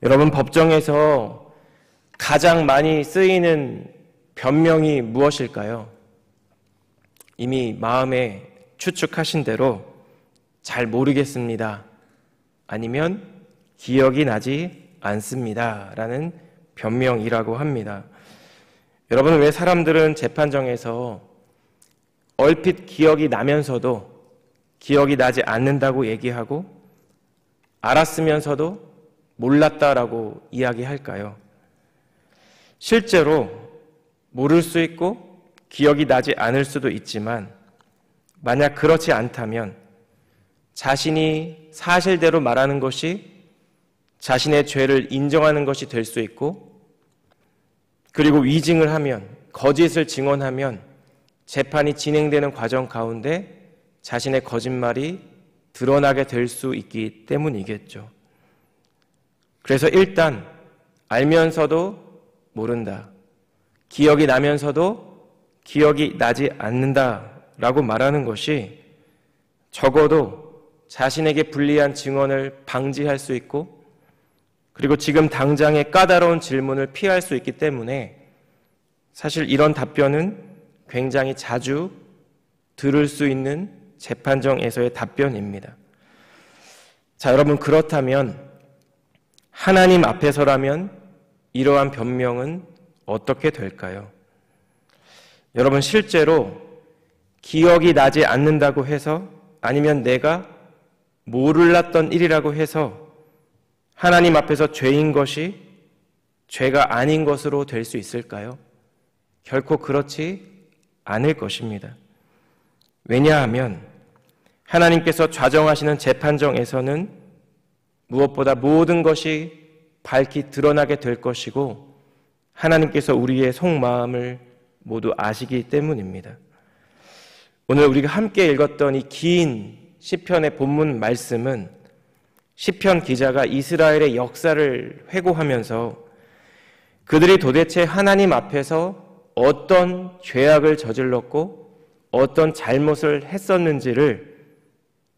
여러분, 법정에서 가장 많이 쓰이는 변명이 무엇일까요? 이미 마음에 추측하신 대로 잘 모르겠습니다. 아니면 기억이 나지 않습니다. 라는 변명이라고 합니다. 여러분, 왜 사람들은 재판정에서 얼핏 기억이 나면서도 기억이 나지 않는다고 얘기하고 알았으면서도 몰랐다라고 이야기할까요? 실제로 모를 수 있고 기억이 나지 않을 수도 있지만 만약 그렇지 않다면 자신이 사실대로 말하는 것이 자신의 죄를 인정하는 것이 될 수 있고, 그리고 위증을 하면, 거짓을 증언하면 재판이 진행되는 과정 가운데 자신의 거짓말이 드러나게 될 수 있기 때문이겠죠. 그래서 일단 알면서도 모른다, 기억이 나면서도 기억이 나지 않는다라고 말하는 것이 적어도 자신에게 불리한 증언을 방지할 수 있고, 그리고 지금 당장의 까다로운 질문을 피할 수 있기 때문에 사실 이런 답변은 굉장히 자주 들을 수 있는 재판정에서의 답변입니다. 자, 여러분, 그렇다면 하나님 앞에서라면 이러한 변명은 어떻게 될까요? 여러분, 실제로 기억이 나지 않는다고 해서, 아니면 내가 몰랐던 일이라고 해서 하나님 앞에서 죄인 것이 죄가 아닌 것으로 될 수 있을까요? 결코 그렇지 않을 것입니다. 왜냐하면 하나님께서 좌정하시는 재판정에서는 무엇보다 모든 것이 밝히 드러나게 될 것이고, 하나님께서 우리의 속마음을 모두 아시기 때문입니다. 오늘 우리가 함께 읽었던 이 긴 시편의 본문 말씀은 시편 기자가 이스라엘의 역사를 회고하면서 그들이 도대체 하나님 앞에서 어떤 죄악을 저질렀고 어떤 잘못을 했었는지를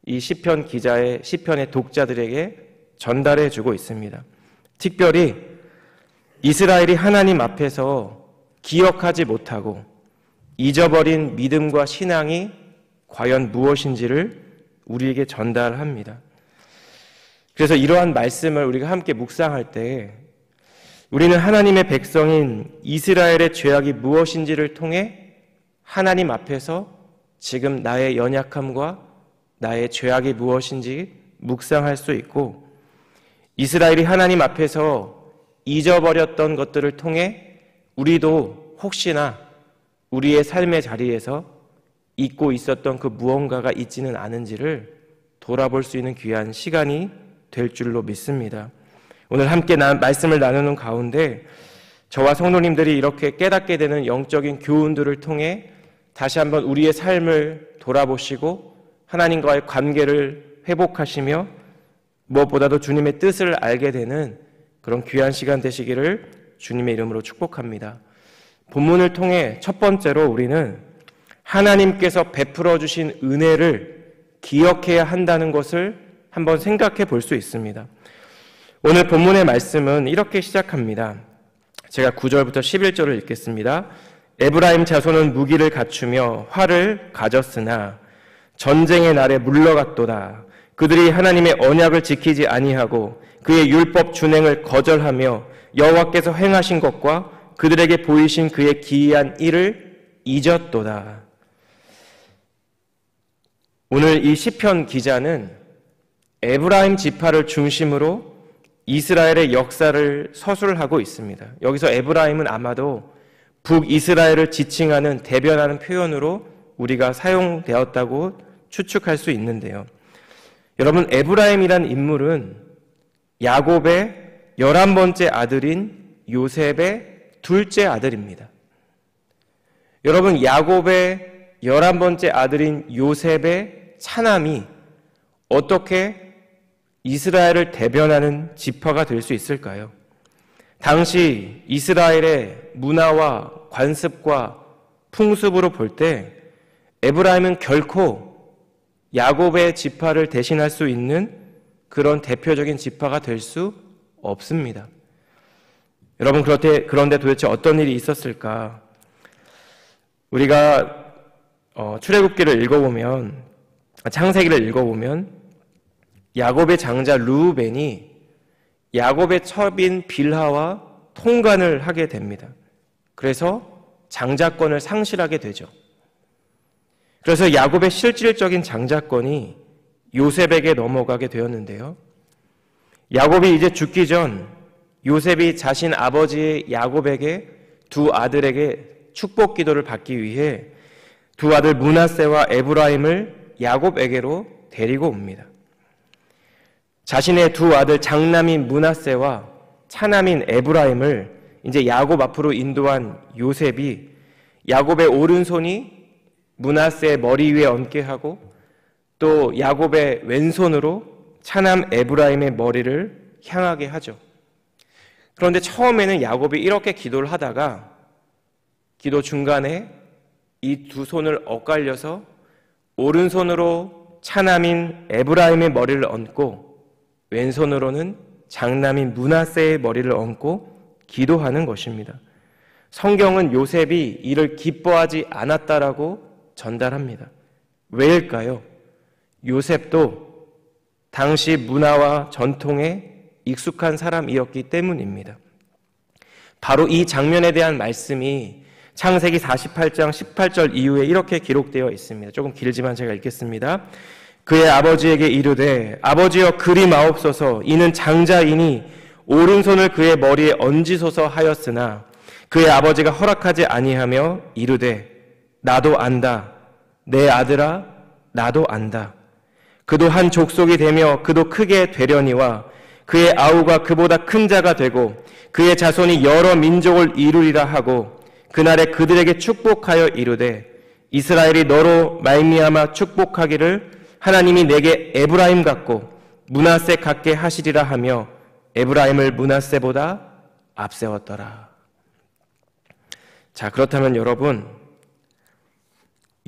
이 시편 기자의 시편의 독자들에게 전달해 주고 있습니다. 특별히 이스라엘이 하나님 앞에서 기억하지 못하고 잊어버린 믿음과 신앙이 과연 무엇인지를 우리에게 전달합니다. 그래서 이러한 말씀을 우리가 함께 묵상할 때 우리는 하나님의 백성인 이스라엘의 죄악이 무엇인지를 통해 하나님 앞에서 지금 나의 연약함과 나의 죄악이 무엇인지 묵상할 수 있고, 이스라엘이 하나님 앞에서 잊어버렸던 것들을 통해 우리도 혹시나 우리의 삶의 자리에서 잊고 있었던 그 무언가가 있지는 않은지를 돌아볼 수 있는 귀한 시간이 될 줄로 믿습니다. 오늘 함께 말씀을 나누는 가운데 저와 성도님들이 이렇게 깨닫게 되는 영적인 교훈들을 통해 다시 한번 우리의 삶을 돌아보시고 하나님과의 관계를 회복하시며 무엇보다도 주님의 뜻을 알게 되는 그런 귀한 시간 되시기를 주님의 이름으로 축복합니다. 본문을 통해 첫 번째로 우리는 하나님께서 베풀어 주신 은혜를 기억해야 한다는 것을 한번 생각해 볼 수 있습니다. 오늘 본문의 말씀은 이렇게 시작합니다. 제가 9절부터 11절을 읽겠습니다. 에브라임 자손은 무기를 갖추며 활을 가졌으나 전쟁의 날에 물러갔도다. 그들이 하나님의 언약을 지키지 아니하고 그의 율법 준행을 거절하며 여호와께서 행하신 것과 그들에게 보이신 그의 기이한 일을 잊었도다. 오늘 이 시편 기자는 에브라임 지파를 중심으로 이스라엘의 역사를 서술하고 있습니다. 여기서 에브라임은 아마도 북이스라엘을 지칭하는 대변하는 표현으로 우리가 사용되었다고 추측할 수 있는데요. 여러분, 에브라임이란 인물은 야곱의 11번째 아들인 요셉의 둘째 아들입니다. 여러분, 야곱의 11번째 아들인 요셉의 차남이 어떻게 이스라엘을 대변하는 지파가 될 수 있을까요? 당시 이스라엘의 문화와 관습과 풍습으로 볼 때 에브라임은 결코 야곱의 지파를 대신할 수 있는 그런 대표적인 지파가 될 수 없습니다. 여러분, 그런데 도대체 어떤 일이 있었을까? 우리가 출애굽기를 읽어보면, 창세기를 읽어보면 야곱의 장자 르우벤이 야곱의 첩인 빌하와 통간을 하게 됩니다. 그래서 장자권을 상실하게 되죠. 그래서 야곱의 실질적인 장자권이 요셉에게 넘어가게 되었는데요. 야곱이 이제 죽기 전 요셉이 자신 아버지 야곱에게 두 아들에게 축복 기도를 받기 위해 두 아들 므낫세와 에브라임을 야곱에게로 데리고 옵니다. 자신의 두 아들 장남인 므낫세와 차남인 에브라임을 이제 야곱 앞으로 인도한 요셉이 야곱의 오른손이 므낫세의 머리 위에 얹게 하고 또 야곱의 왼손으로 차남 에브라임의 머리를 향하게 하죠. 그런데 처음에는 야곱이 이렇게 기도를 하다가 기도 중간에 이 두 손을 엇갈려서 오른손으로 차남인 에브라임의 머리를 얹고 왼손으로는 장남인 므낫세의 머리를 얹고 기도하는 것입니다. 성경은 요셉이 이를 기뻐하지 않았다라고 전달합니다. 왜일까요? 요셉도 당시 문화와 전통에 익숙한 사람이었기 때문입니다. 바로 이 장면에 대한 말씀이 창세기 48장 18절 이후에 이렇게 기록되어 있습니다. 조금 길지만 제가 읽겠습니다. 그의 아버지에게 이르되 아버지여 그리 마옵소서 이는 장자이니 오른손을 그의 머리에 얹으소서 하였으나 그의 아버지가 허락하지 아니하며 이르되 나도 안다 내 아들아 나도 안다 그도 한 족속이 되며 그도 크게 되려니와 그의 아우가 그보다 큰 자가 되고 그의 자손이 여러 민족을 이루리라 하고 그날에 그들에게 축복하여 이르되 이스라엘이 너로 말미암아 축복하기를 하나님이 내게 에브라임 같고 므낫세 같게 하시리라 하며 에브라임을 므낫세보다 앞세웠더라. 자, 그렇다면 여러분,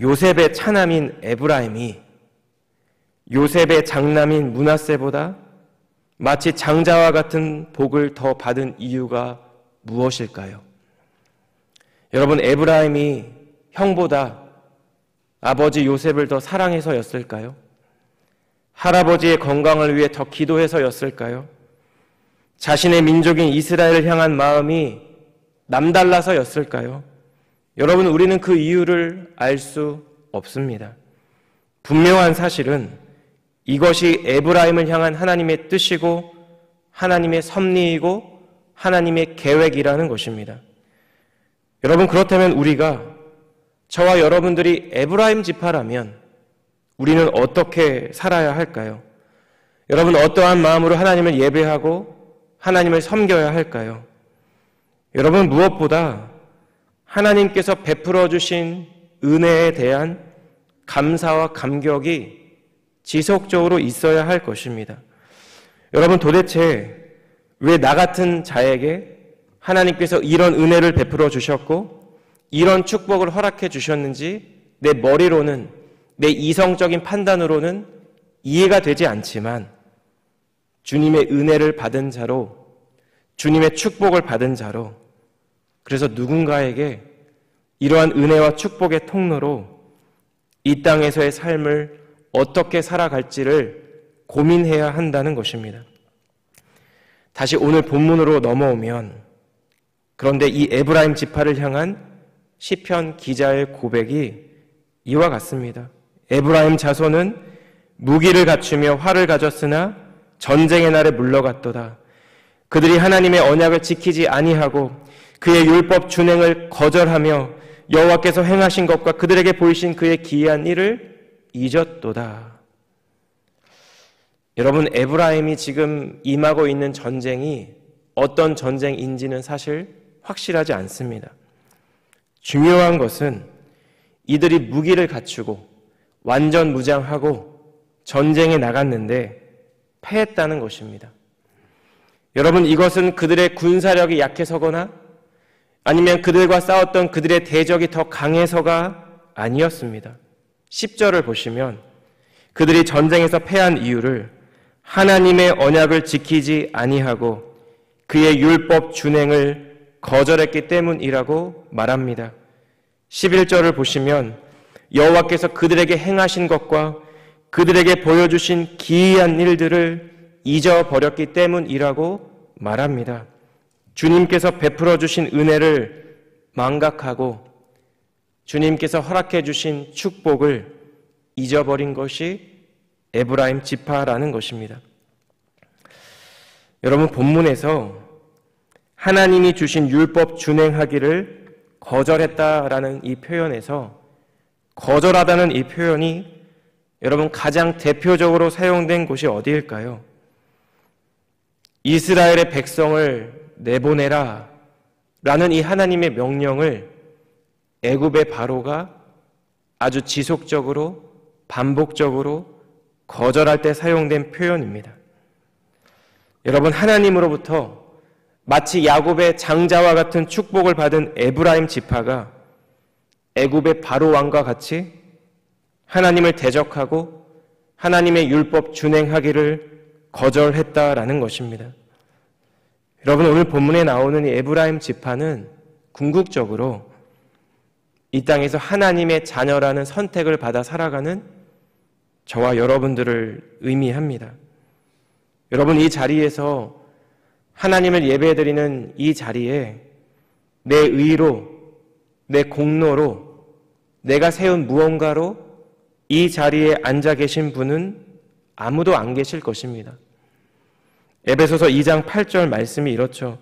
요셉의 차남인 에브라임이 요셉의 장남인 므낫세보다 마치 장자와 같은 복을 더 받은 이유가 무엇일까요? 여러분, 에브라임이 형보다 아버지 요셉을 더 사랑해서였을까요? 할아버지의 건강을 위해 더 기도해서였을까요? 자신의 민족인 이스라엘을 향한 마음이 남달라서였을까요? 여러분, 우리는 그 이유를 알 수 없습니다. 분명한 사실은 이것이 에브라임을 향한 하나님의 뜻이고 하나님의 섭리이고 하나님의 계획이라는 것입니다. 여러분, 그렇다면 우리가 저와 여러분들이 에브라임 지파라면 우리는 어떻게 살아야 할까요? 여러분, 어떠한 마음으로 하나님을 예배하고 하나님을 섬겨야 할까요? 여러분, 무엇보다 하나님께서 베풀어 주신 은혜에 대한 감사와 감격이 지속적으로 있어야 할 것입니다. 여러분, 도대체 왜 나 같은 자에게 하나님께서 이런 은혜를 베풀어 주셨고 이런 축복을 허락해 주셨는지 내 머리로는, 내 이성적인 판단으로는 이해가 되지 않지만 주님의 은혜를 받은 자로, 주님의 축복을 받은 자로, 그래서 누군가에게 이러한 은혜와 축복의 통로로 이 땅에서의 삶을 어떻게 살아갈지를 고민해야 한다는 것입니다. 다시 오늘 본문으로 넘어오면, 그런데 이 에브라임 지파를 향한 시편 기자의 고백이 이와 같습니다. 에브라임 자손은 무기를 갖추며 활을 가졌으나 전쟁의 날에 물러갔도다. 그들이 하나님의 언약을 지키지 아니하고 그의 율법 준행을 거절하며 여호와께서 행하신 것과 그들에게 보이신 그의 기이한 일을 잊었도다. 여러분, 에브라임이 지금 임하고 있는 전쟁이 어떤 전쟁인지는 사실 확실하지 않습니다. 중요한 것은 이들이 무기를 갖추고 완전 무장하고 전쟁에 나갔는데 패했다는 것입니다. 여러분, 이것은 그들의 군사력이 약해서거나 아니면 그들과 싸웠던 그들의 대적이 더 강해서가 아니었습니다. 10절을 보시면 그들이 전쟁에서 패한 이유를 하나님의 언약을 지키지 아니하고 그의 율법 준행을 거절했기 때문이라고 말합니다. 11절을 보시면 여호와께서 그들에게 행하신 것과 그들에게 보여주신 기이한 일들을 잊어버렸기 때문이라고 말합니다. 주님께서 베풀어 주신 은혜를 망각하고 주님께서 허락해 주신 축복을 잊어버린 것이 에브라임 지파라는 것입니다. 여러분, 본문에서 하나님이 주신 율법 준행하기를 거절했다라는 이 표현에서 거절하다는 이 표현이 여러분 가장 대표적으로 사용된 곳이 어디일까요? 이스라엘의 백성을 내보내라 라는 이 하나님의 명령을 애굽의 바로가 아주 지속적으로 반복적으로 거절할 때 사용된 표현입니다. 여러분, 하나님으로부터 마치 야곱의 장자와 같은 축복을 받은 에브라임 지파가 애굽의 바로 왕과 같이 하나님을 대적하고 하나님의 율법 준행하기를 거절했다라는 것입니다. 여러분, 오늘 본문에 나오는 이 에브라임 지파는 궁극적으로 이 땅에서 하나님의 자녀라는 선택을 받아 살아가는 저와 여러분들을 의미합니다. 여러분, 이 자리에서 하나님을 예배드리는 이 자리에 내 의로, 내 공로로, 내가 세운 무언가로 이 자리에 앉아 계신 분은 아무도 안 계실 것입니다. 에베소서 2장 8절 말씀이 이렇죠.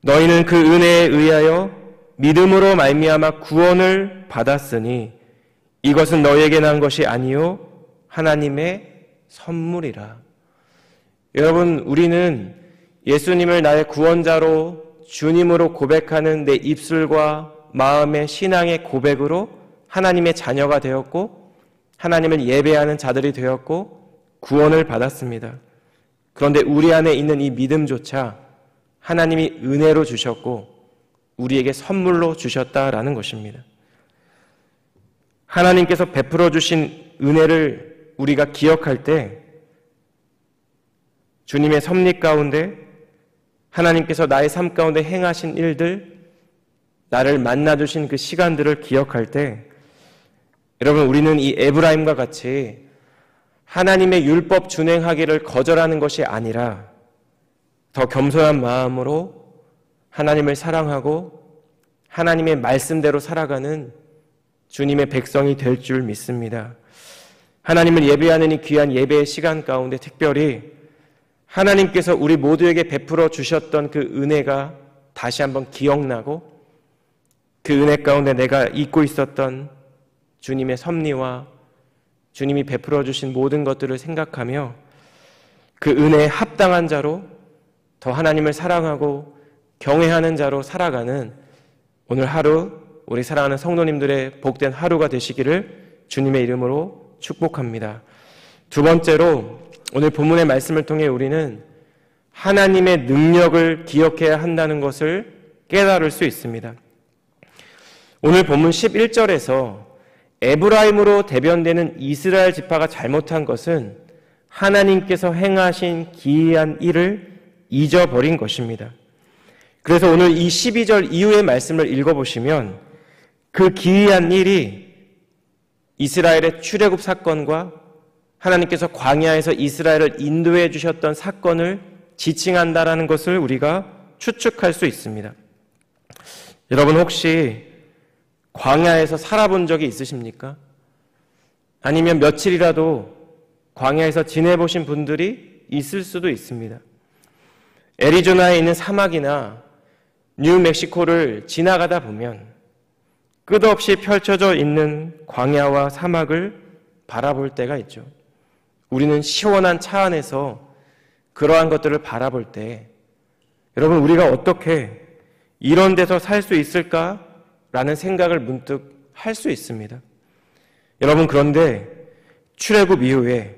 너희는 그 은혜에 의하여 믿음으로 말미암아 구원을 받았으니 이것은 너희에게 난 것이 아니요 하나님의 선물이라. 여러분, 우리는 예수님을 나의 구원자로 주님으로 고백하는 내 입술과 마음의 신앙의 고백으로 하나님의 자녀가 되었고 하나님을 예배하는 자들이 되었고 구원을 받았습니다. 그런데 우리 안에 있는 이 믿음조차 하나님이 은혜로 주셨고 우리에게 선물로 주셨다라는 것입니다. 하나님께서 베풀어 주신 은혜를 우리가 기억할 때 주님의 섭리 가운데 하나님께서 나의 삶 가운데 행하신 일들, 나를 만나주신 그 시간들을 기억할 때 여러분, 우리는 이 에브라임과 같이 하나님의 율법 준행하기를 거절하는 것이 아니라 더 겸손한 마음으로 하나님을 사랑하고 하나님의 말씀대로 살아가는 주님의 백성이 될 줄 믿습니다. 하나님을 예배하는 이 귀한 예배의 시간 가운데 특별히 하나님께서 우리 모두에게 베풀어 주셨던 그 은혜가 다시 한번 기억나고 그 은혜 가운데 내가 잊고 있었던 주님의 섭리와 주님이 베풀어 주신 모든 것들을 생각하며 그 은혜에 합당한 자로 더 하나님을 사랑하고 경외하는 자로 살아가는 오늘 하루 우리 사랑하는 성도님들의 복된 하루가 되시기를 주님의 이름으로 축복합니다. 두 번째로 오늘 본문의 말씀을 통해 우리는 하나님의 능력을 기억해야 한다는 것을 깨달을 수 있습니다. 오늘 본문 11절에서 에브라임으로 대변되는 이스라엘 지파가 잘못한 것은 하나님께서 행하신 기이한 일을 잊어버린 것입니다. 그래서 오늘 이 12절 이후의 말씀을 읽어보시면 그 기이한 일이 이스라엘의 출애굽 사건과 하나님께서 광야에서 이스라엘을 인도해 주셨던 사건을 지칭한다라는 것을 우리가 추측할 수 있습니다. 여러분, 혹시 광야에서 살아본 적이 있으십니까? 아니면 며칠이라도 광야에서 지내보신 분들이 있을 수도 있습니다. 애리조나에 있는 사막이나 뉴멕시코를 지나가다 보면 끝없이 펼쳐져 있는 광야와 사막을 바라볼 때가 있죠. 우리는 시원한 차 안에서 그러한 것들을 바라볼 때 여러분, 우리가 어떻게 이런 데서 살 수 있을까라는 생각을 문득 할 수 있습니다. 여러분, 그런데 출애굽 이후에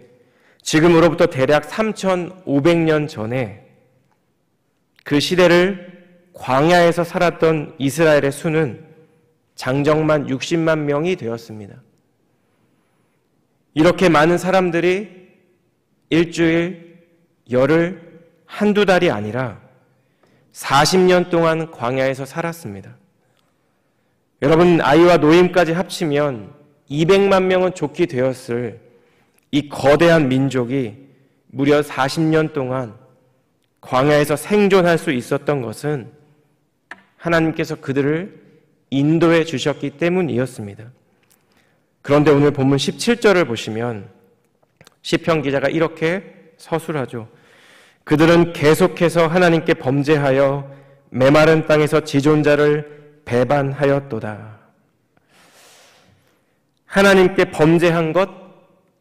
지금으로부터 대략 3,500년 전에 그 시대를 광야에서 살았던 이스라엘의 수는 장정만 60만 명이 되었습니다. 이렇게 많은 사람들이 일주일, 열흘, 한두 달이 아니라 40년 동안 광야에서 살았습니다. 여러분, 아이와 노임까지 합치면 200만 명은 좋게 되었을 이 거대한 민족이 무려 40년 동안 광야에서 생존할 수 있었던 것은 하나님께서 그들을 인도해 주셨기 때문이었습니다. 그런데 오늘 본문 17절을 보시면 시편 기자가 이렇게 서술하죠. 그들은 계속해서 하나님께 범죄하여 메마른 땅에서 지존자를 배반하였도다. 하나님께 범죄한 것,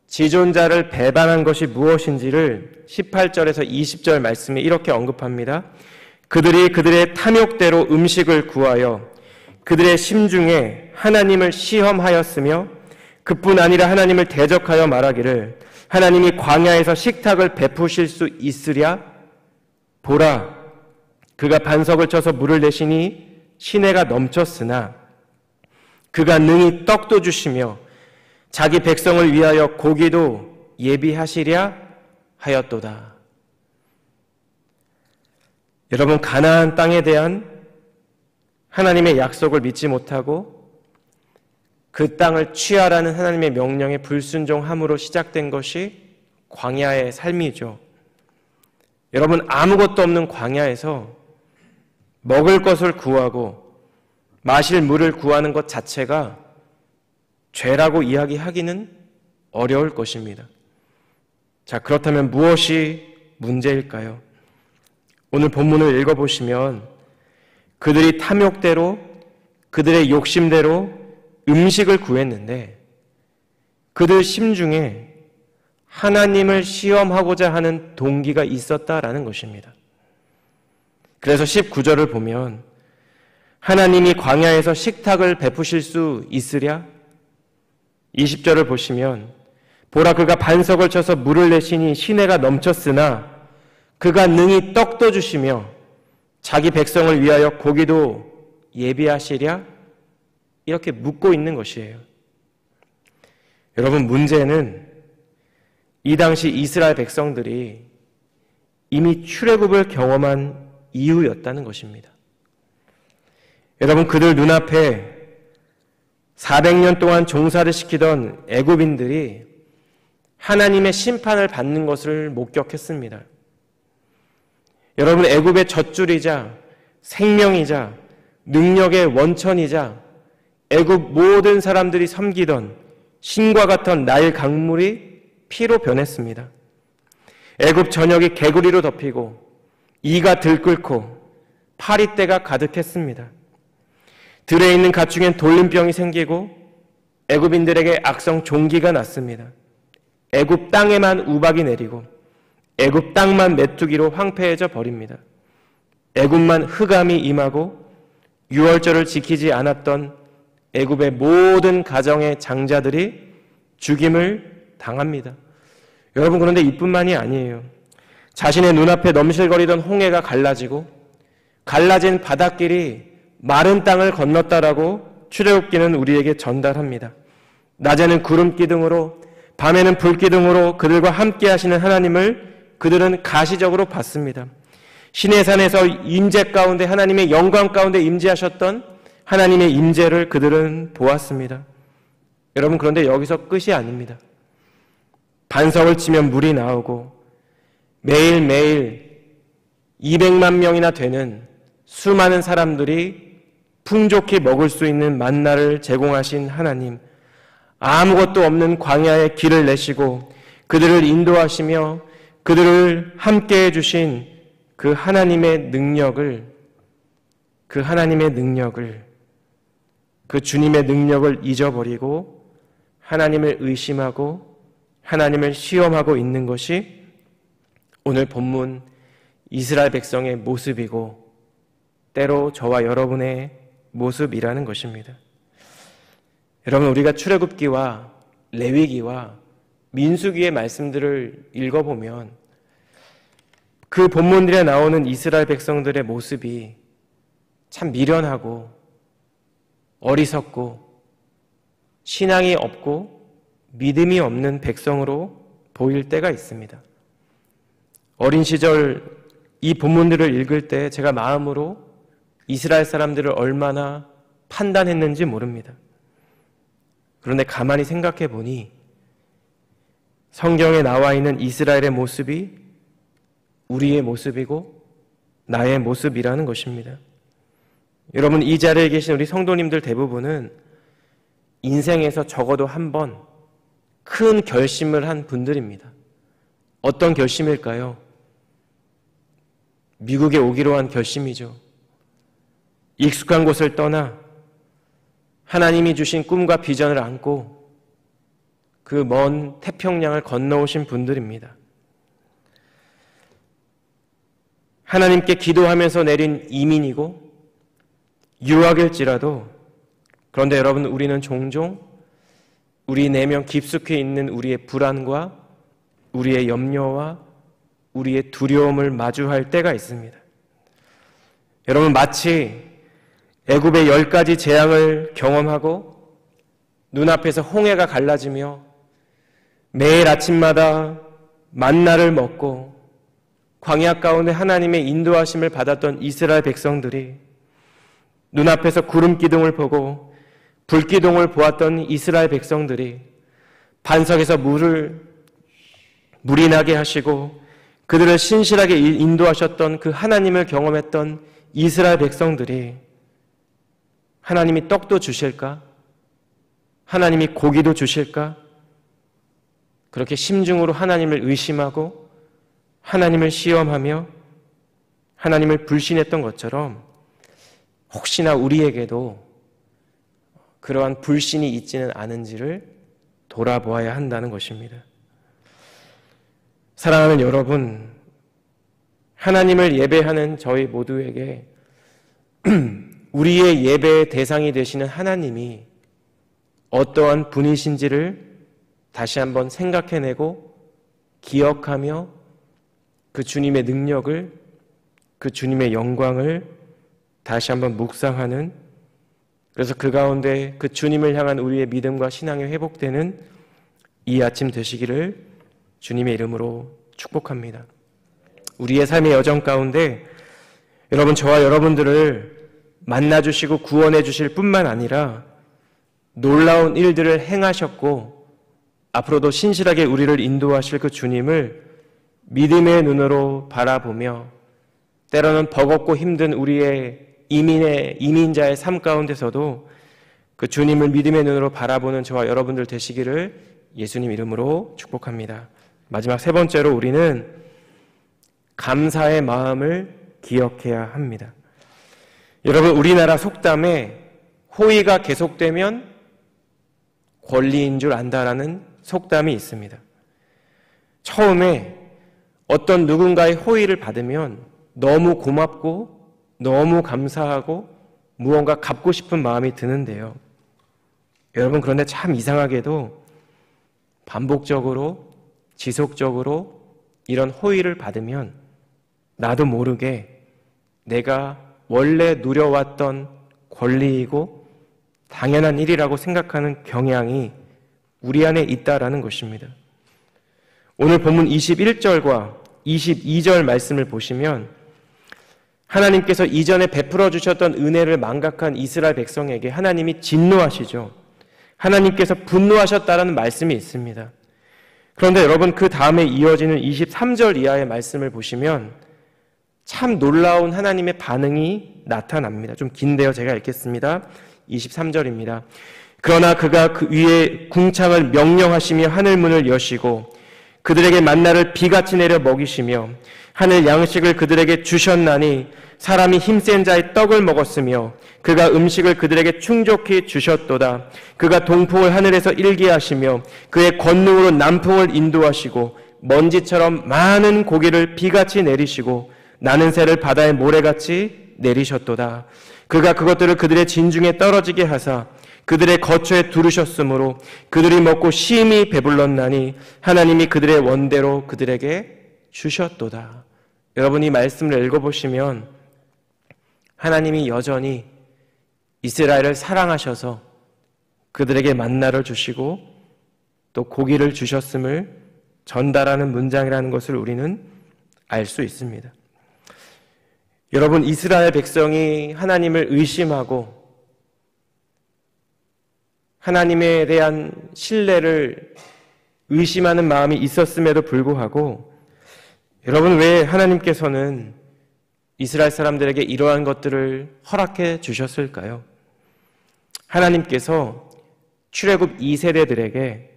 지존자를 배반한 것이 무엇인지를 18절에서 20절 말씀에 이렇게 언급합니다. 그들이 그들의 탐욕대로 음식을 구하여 그들의 심중에 하나님을 시험하였으며 그뿐 아니라 하나님을 대적하여 말하기를 하나님이 광야에서 식탁을 베푸실 수 있으랴? 보라, 그가 반석을 쳐서 물을 내시니 시내가 넘쳤으나 그가 능히 떡도 주시며 자기 백성을 위하여 고기도 예비하시랴 하였도다. 여러분, 가나안 땅에 대한 하나님의 약속을 믿지 못하고 그 땅을 취하라는 하나님의 명령에 불순종함으로 시작된 것이 광야의 삶이죠. 여러분, 아무것도 없는 광야에서 먹을 것을 구하고 마실 물을 구하는 것 자체가 죄라고 이야기하기는 어려울 것입니다. 자, 그렇다면 무엇이 문제일까요? 오늘 본문을 읽어보시면 그들이 탐욕대로, 그들의 욕심대로 음식을 구했는데 그들 심중에 하나님을 시험하고자 하는 동기가 있었다라는 것입니다. 그래서 19절을 보면 하나님이 광야에서 식탁을 베푸실 수 있으랴? 20절을 보시면 보라, 그가 반석을 쳐서 물을 내시니 시내가 넘쳤으나 그가 능히 떡도 주시며 자기 백성을 위하여 고기도 예비하시랴? 이렇게 묻고 있는 것이에요. 여러분, 문제는 이 당시 이스라엘 백성들이 이미 출애굽을 경험한 이유였다는 것입니다. 여러분, 그들 눈앞에 400년 동안 종사를 시키던 애굽인들이 하나님의 심판을 받는 것을 목격했습니다. 여러분, 애굽의 젖줄이자 생명이자 능력의 원천이자 애굽 모든 사람들이 섬기던 신과 같은 나일 강물이 피로 변했습니다. 애굽 전역이 개구리로 덮이고 이가 들끓고 파리떼가 가득했습니다. 들에 있는 가축엔 돌림병이 생기고 애굽인들에게 악성 종기가 났습니다. 애굽 땅에만 우박이 내리고 애굽 땅만 메뚜기로 황폐해져 버립니다. 애굽만 흑암이 임하고 유월절을 지키지 않았던 애굽의 모든 가정의 장자들이 죽임을 당합니다. 여러분, 그런데 이뿐만이 아니에요. 자신의 눈앞에 넘실거리던 홍해가 갈라지고 갈라진 바닷길이 마른 땅을 건넜다라고 출애굽기는 우리에게 전달합니다. 낮에는 구름 기둥으로, 밤에는 불 기둥으로 그들과 함께 하시는 하나님을 그들은 가시적으로 봤습니다. 시내산에서 임재 가운데, 하나님의 영광 가운데 임재하셨던 하나님의 임재를 그들은 보았습니다. 여러분, 그런데 여기서 끝이 아닙니다. 반석을 치면 물이 나오고 매일매일 200만 명이나 되는 수많은 사람들이 풍족히 먹을 수 있는 만나를 제공하신 하나님, 아무것도 없는 광야에 길을 내시고 그들을 인도하시며 그들을 함께해 주신 그 하나님의 능력을, 그 주님의 능력을 잊어버리고 하나님을 의심하고 하나님을 시험하고 있는 것이 오늘 본문 이스라엘 백성의 모습이고 때로 저와 여러분의 모습이라는 것입니다. 여러분, 우리가 출애굽기와 레위기와 민수기의 말씀들을 읽어보면 그 본문들에 나오는 이스라엘 백성들의 모습이 참 미련하고 어리석고 신앙이 없고 믿음이 없는 백성으로 보일 때가 있습니다. 어린 시절 이 본문들을 읽을 때 제가 마음으로 이스라엘 사람들을 얼마나 판단했는지 모릅니다. 그런데 가만히 생각해 보니 성경에 나와 있는 이스라엘의 모습이 우리의 모습이고 나의 모습이라는 것입니다. 여러분, 이 자리에 계신 우리 성도님들 대부분은 인생에서 적어도 한 번 큰 결심을 한 분들입니다. 어떤 결심일까요? 미국에 오기로 한 결심이죠. 익숙한 곳을 떠나 하나님이 주신 꿈과 비전을 안고 그 먼 태평양을 건너오신 분들입니다. 하나님께 기도하면서 내린 이민이고 유학일지라도, 그런데 여러분, 우리는 종종 우리 내면 깊숙이 있는 우리의 불안과 우리의 염려와 우리의 두려움을 마주할 때가 있습니다. 여러분, 마치 애굽의 10가지 재앙을 경험하고 눈앞에서 홍해가 갈라지며 매일 아침마다 만나를 먹고 광야 가운데 하나님의 인도하심을 받았던 이스라엘 백성들이 눈앞에서 구름 기둥을 보고 불 기둥을 보았던 이스라엘 백성들이 반석에서 물이 나게 하시고 그들을 신실하게 인도하셨던 그 하나님을 경험했던 이스라엘 백성들이 하나님이 떡도 주실까? 하나님이 고기도 주실까? 그렇게 심중으로 하나님을 의심하고 하나님을 시험하며 하나님을 불신했던 것처럼 혹시나 우리에게도 그러한 불신이 있지는 않은지를 돌아보아야 한다는 것입니다. 사랑하는 여러분, 하나님을 예배하는 저희 모두에게 우리의 예배의 대상이 되시는 하나님이 어떠한 분이신지를 다시 한번 생각해내고 기억하며 그 주님의 능력을, 그 주님의 영광을 다시 한번 묵상하는, 그래서 그 가운데 그 주님을 향한 우리의 믿음과 신앙이 회복되는 이 아침 되시기를 주님의 이름으로 축복합니다. 우리의 삶의 여정 가운데 여러분, 저와 여러분들을 만나주시고 구원해 주실 뿐만 아니라 놀라운 일들을 행하셨고 앞으로도 신실하게 우리를 인도하실 그 주님을 믿음의 눈으로 바라보며 때로는 버겁고 힘든 우리의 이민자의 삶 가운데서도 그 주님을 믿음의 눈으로 바라보는 저와 여러분들 되시기를 예수님 이름으로 축복합니다. 마지막 세 번째로 우리는 감사의 마음을 기억해야 합니다. 여러분, 우리나라 속담에 호의가 계속되면 권리인 줄 안다라는 속담이 있습니다. 처음에 어떤 누군가의 호의를 받으면 너무 고맙고 너무 감사하고 무언가 갚고 싶은 마음이 드는데요. 여러분, 그런데 참 이상하게도 반복적으로 지속적으로 이런 호의를 받으면 나도 모르게 내가 원래 누려왔던 권리이고 당연한 일이라고 생각하는 경향이 우리 안에 있다라는 것입니다. 오늘 본문 21절과 22절 말씀을 보시면 하나님께서 이전에 베풀어 주셨던 은혜를 망각한 이스라엘 백성에게 하나님이 진노하시죠. 하나님께서 분노하셨다라는 말씀이 있습니다. 그런데 여러분, 그 다음에 이어지는 23절 이하의 말씀을 보시면 참 놀라운 하나님의 반응이 나타납니다. 좀 긴데요, 제가 읽겠습니다. 23절입니다. 그러나 그가 그 위에 궁창을 명령하시며 하늘문을 여시고 그들에게 만나를 비같이 내려 먹이시며 하늘 양식을 그들에게 주셨나니 사람이 힘센 자의 떡을 먹었으며 그가 음식을 그들에게 충족히 주셨도다. 그가 동풍을 하늘에서 일게 하시며 그의 권능으로 남풍을 인도하시고 먼지처럼 많은 고기를 비같이 내리시고 나는 새를 바다의 모래같이 내리셨도다. 그가 그것들을 그들의 진중에 떨어지게 하사 그들의 거처에 두르셨으므로 그들이 먹고 심히 배불렀나니 하나님이 그들의 원대로 그들에게 주셨도다. 여러분, 이 말씀을 읽어보시면 하나님이 여전히 이스라엘을 사랑하셔서 그들에게 만나를 주시고 또 고기를 주셨음을 전달하는 문장이라는 것을 우리는 알 수 있습니다. 여러분, 이스라엘 백성이 하나님을 의심하고 하나님에 대한 신뢰를 의심하는 마음이 있었음에도 불구하고 여러분, 왜 하나님께서는 이스라엘 사람들에게 이러한 것들을 허락해 주셨을까요? 하나님께서 출애굽 2세대들에게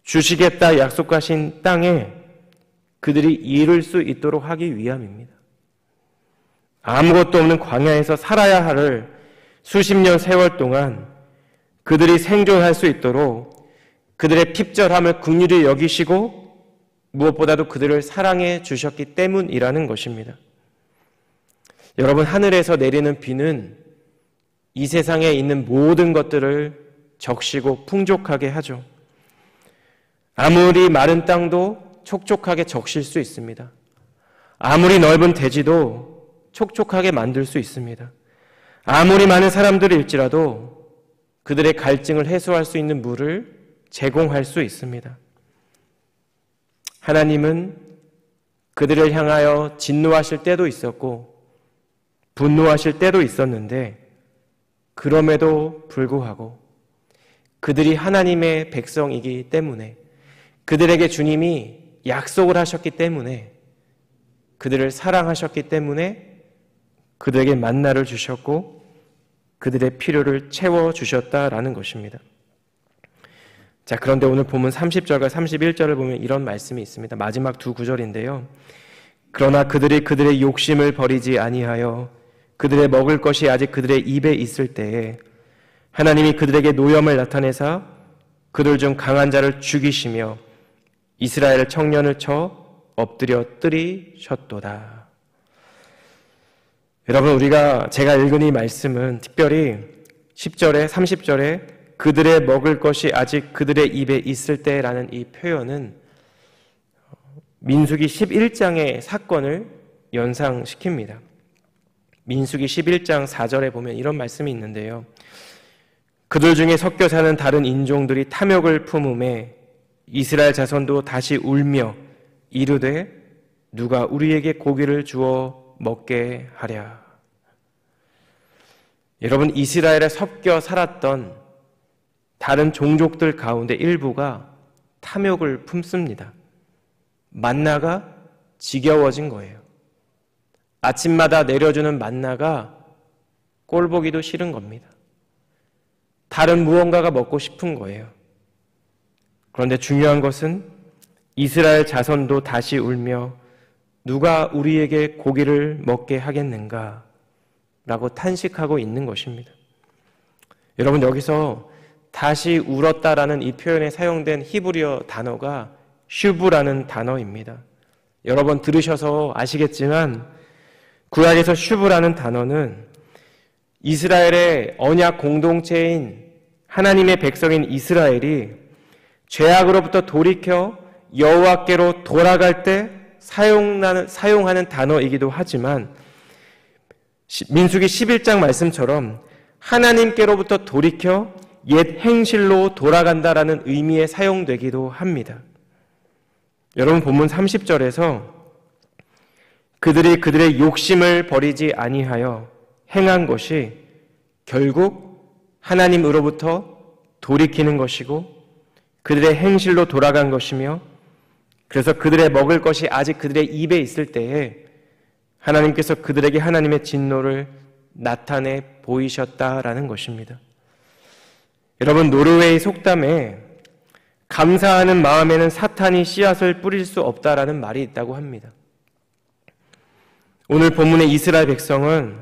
주시겠다 약속하신 땅에 그들이 이룰 수 있도록 하기 위함입니다. 아무것도 없는 광야에서 살아야 할 수십 년 세월 동안 그들이 생존할 수 있도록 그들의 핍절함을 긍휼히 여기시고 무엇보다도 그들을 사랑해 주셨기 때문이라는 것입니다. 여러분, 하늘에서 내리는 비는 이 세상에 있는 모든 것들을 적시고 풍족하게 하죠. 아무리 마른 땅도 촉촉하게 적실 수 있습니다. 아무리 넓은 대지도 촉촉하게 만들 수 있습니다. 아무리 많은 사람들일지라도 그들의 갈증을 해소할 수 있는 물을 제공할 수 있습니다. 하나님은 그들을 향하여 진노하실 때도 있었고 분노하실 때도 있었는데 그럼에도 불구하고 그들이 하나님의 백성이기 때문에 그들에게 주님이 약속을 하셨기 때문에 그들을 사랑하셨기 때문에 그들에게 만나를 주셨고 그들의 필요를 채워주셨다라는 것입니다. 자, 그런데 오늘 본문 30절과 31절을 보면 이런 말씀이 있습니다. 마지막 두 구절인데요. 그러나 그들이 그들의 욕심을 버리지 아니하여 그들의 먹을 것이 아직 그들의 입에 있을 때에 하나님이 그들에게 노염을 나타내사 그들 중 강한 자를 죽이시며 이스라엘 청년을 쳐 엎드려 뜨리셨도다. 여러분, 제가 읽은 이 말씀은 특별히 10절에 30절에 그들의 먹을 것이 아직 그들의 입에 있을 때라는 이 표현은 민수기 11장의 사건을 연상시킵니다. 민수기 11장 4절에 보면 이런 말씀이 있는데요. 그들 중에 섞여 사는 다른 인종들이 탐욕을 품음에 이스라엘 자손도 다시 울며 이르되 누가 우리에게 고기를 주어 먹게 하랴. 여러분, 이스라엘에 섞여 살았던 다른 종족들 가운데 일부가 탐욕을 품습니다. 만나가 지겨워진 거예요. 아침마다 내려주는 만나가 꼴보기도 싫은 겁니다. 다른 무언가가 먹고 싶은 거예요. 그런데 중요한 것은 이스라엘 자손도 다시 울며 누가 우리에게 고기를 먹게 하겠는가 라고 탄식하고 있는 것입니다. 여러분, 여기서 다시 울었다라는 이 표현에 사용된 히브리어 단어가 슈브라는 단어입니다. 여러 번 들으셔서 아시겠지만 구약에서 슈브라는 단어는 이스라엘의 언약 공동체인 하나님의 백성인 이스라엘이 죄악으로부터 돌이켜 여호와께로 돌아갈 때 사용하는 단어이기도 하지만 민수기 11장 말씀처럼 하나님께로부터 돌이켜 옛 행실로 돌아간다라는 의미에 사용되기도 합니다. 여러분, 본문 30절에서 그들이 그들의 욕심을 버리지 아니하여 행한 것이 결국 하나님으로부터 돌이키는 것이고 그들의 행실로 돌아간 것이며 그래서 그들의 먹을 것이 아직 그들의 입에 있을 때에 하나님께서 그들에게 하나님의 진노를 나타내 보이셨다라는 것입니다. 여러분, 노르웨이 속담에 감사하는 마음에는 사탄이 씨앗을 뿌릴 수 없다라는 말이 있다고 합니다. 오늘 본문의 이스라엘 백성은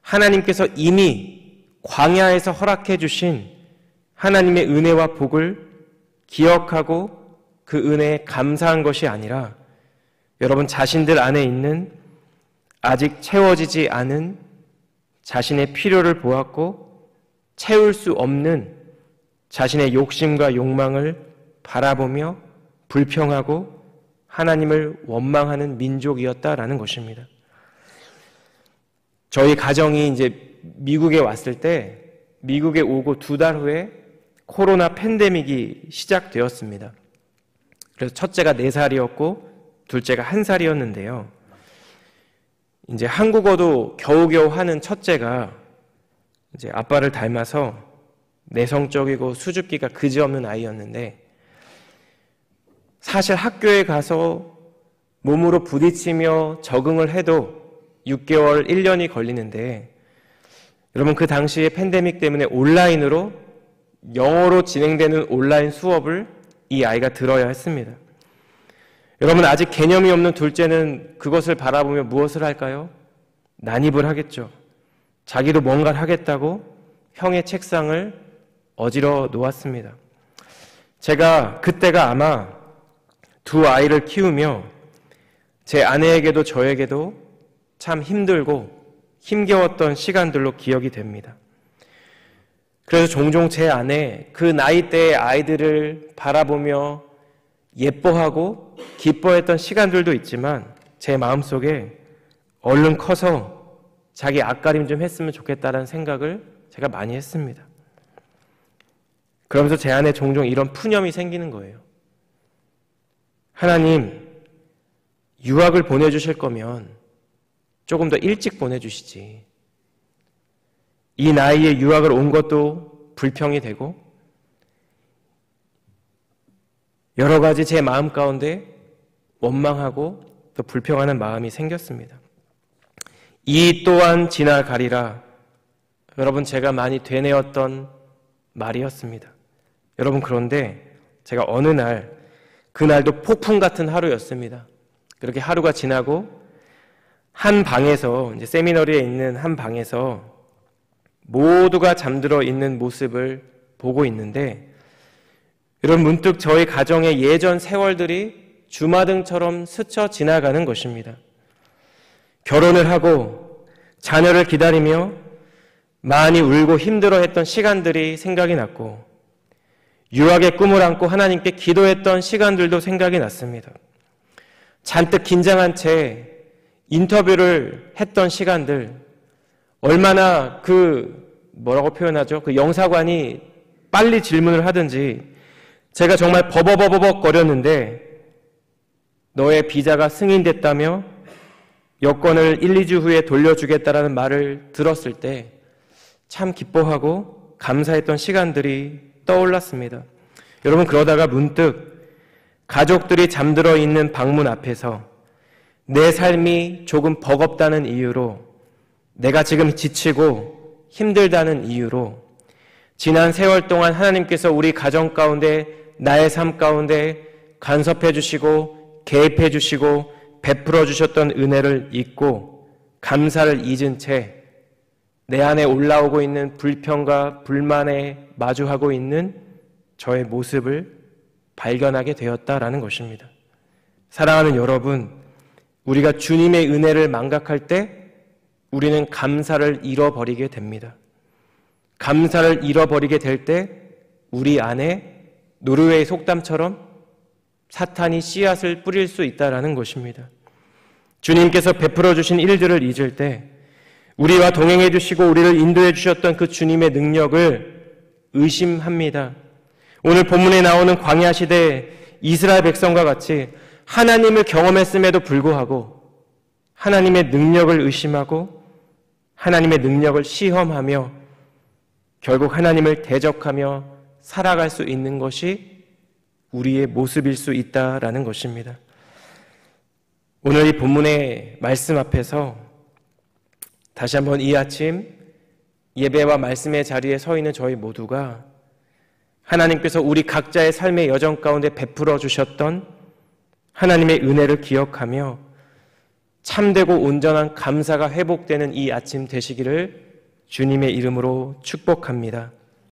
하나님께서 이미 광야에서 허락해 주신 하나님의 은혜와 복을 기억하고 그 은혜에 감사한 것이 아니라 여러분, 자신들 안에 있는 아직 채워지지 않은 자신의 필요를 보았고 채울 수 없는 자신의 욕심과 욕망을 바라보며 불평하고 하나님을 원망하는 민족이었다라는 것입니다. 저희 가정이 이제 미국에 왔을 때 미국에 오고 2달 후에 코로나 팬데믹이 시작되었습니다. 그래서 첫째가 4살이었고 둘째가 1살이었는데요. 이제 한국어도 겨우겨우 하는 첫째가 이제 아빠를 닮아서 내성적이고 수줍기가 그지없는 아이였는데, 사실 학교에 가서 몸으로 부딪히며 적응을 해도 6개월, 1년이 걸리는데, 여러분 그 당시에 팬데믹 때문에 온라인으로 영어로 진행되는 온라인 수업을 이 아이가 들어야 했습니다. 여러분 아직 개념이 없는 둘째는 그것을 바라보며 무엇을 할까요? 난입을 하겠죠. 자기도 뭔가를 하겠다고 형의 책상을 어지러 놓았습니다. 제가 그때가 아마 두 아이를 키우며 제 아내에게도 저에게도 참 힘들고 힘겨웠던 시간들로 기억이 됩니다. 그래서 종종 제 아내 그 나이대의 아이들을 바라보며 예뻐하고 기뻐했던 시간들도 있지만 제 마음속에 얼른 커서 자기 앞가림 좀 했으면 좋겠다는 생각을 제가 많이 했습니다. 그러면서 제 안에 종종 이런 푸념이 생기는 거예요. 하나님, 유학을 보내주실 거면 조금 더 일찍 보내주시지. 이 나이에 유학을 온 것도 불평이 되고 여러 가지 제 마음 가운데 원망하고 또 불평하는 마음이 생겼습니다. 이 또한 지나가리라. 여러분 제가 많이 되뇌었던 말이었습니다. 여러분 그런데 제가 어느 날 그날도 폭풍 같은 하루였습니다. 그렇게 하루가 지나고 한 방에서 이제 세미너리에 있는 한 방에서 모두가 잠들어 있는 모습을 보고 있는데 여러분 문득 저희 가정의 예전 세월들이 주마등처럼 스쳐 지나가는 것입니다. 결혼을 하고 자녀를 기다리며 많이 울고 힘들어했던 시간들이 생각이 났고 유학의 꿈을 안고 하나님께 기도했던 시간들도 생각이 났습니다. 잔뜩 긴장한 채 인터뷰를 했던 시간들, 얼마나 뭐라고 표현하죠? 그 영사관이 빨리 질문을 하든지 제가 정말 버벅거렸는데 너의 비자가 승인됐다며 여권을 1, 2주 후에 돌려주겠다라는 말을 들었을 때 참 기뻐하고 감사했던 시간들이 떠올랐습니다. 여러분 그러다가 문득 가족들이 잠들어 있는 방문 앞에서 내 삶이 조금 버겁다는 이유로 내가 지금 지치고 힘들다는 이유로 지난 세월 동안 하나님께서 우리 가정 가운데 나의 삶 가운데 간섭해 주시고 개입해 주시고 베풀어 주셨던 은혜를 잊고 감사를 잊은 채 내 안에 올라오고 있는 불평과 불만에 마주하고 있는 저의 모습을 발견하게 되었다라는 것입니다. 사랑하는 여러분, 우리가 주님의 은혜를 망각할 때 우리는 감사를 잃어버리게 됩니다. 감사를 잃어버리게 될 때 우리 안에 노르웨이 속담처럼 사탄이 씨앗을 뿌릴 수 있다는 것입니다. 주님께서 베풀어 주신 일들을 잊을 때 우리와 동행해 주시고 우리를 인도해 주셨던 그 주님의 능력을 의심합니다. 오늘 본문에 나오는 광야 시대 이스라엘 백성과 같이 하나님을 경험했음에도 불구하고 하나님의 능력을 의심하고 하나님의 능력을 시험하며 결국 하나님을 대적하며 살아갈 수 있는 것이 우리의 모습일 수 있다라는 것입니다. 오늘 이 본문의 말씀 앞에서 다시 한번 이 아침 예배와 말씀의 자리에 서 있는 저희 모두가 하나님께서 우리 각자의 삶의 여정 가운데 베풀어 주셨던 하나님의 은혜를 기억하며 참되고 온전한 감사가 회복되는 이 아침 되시기를 주님의 이름으로 축복합니다.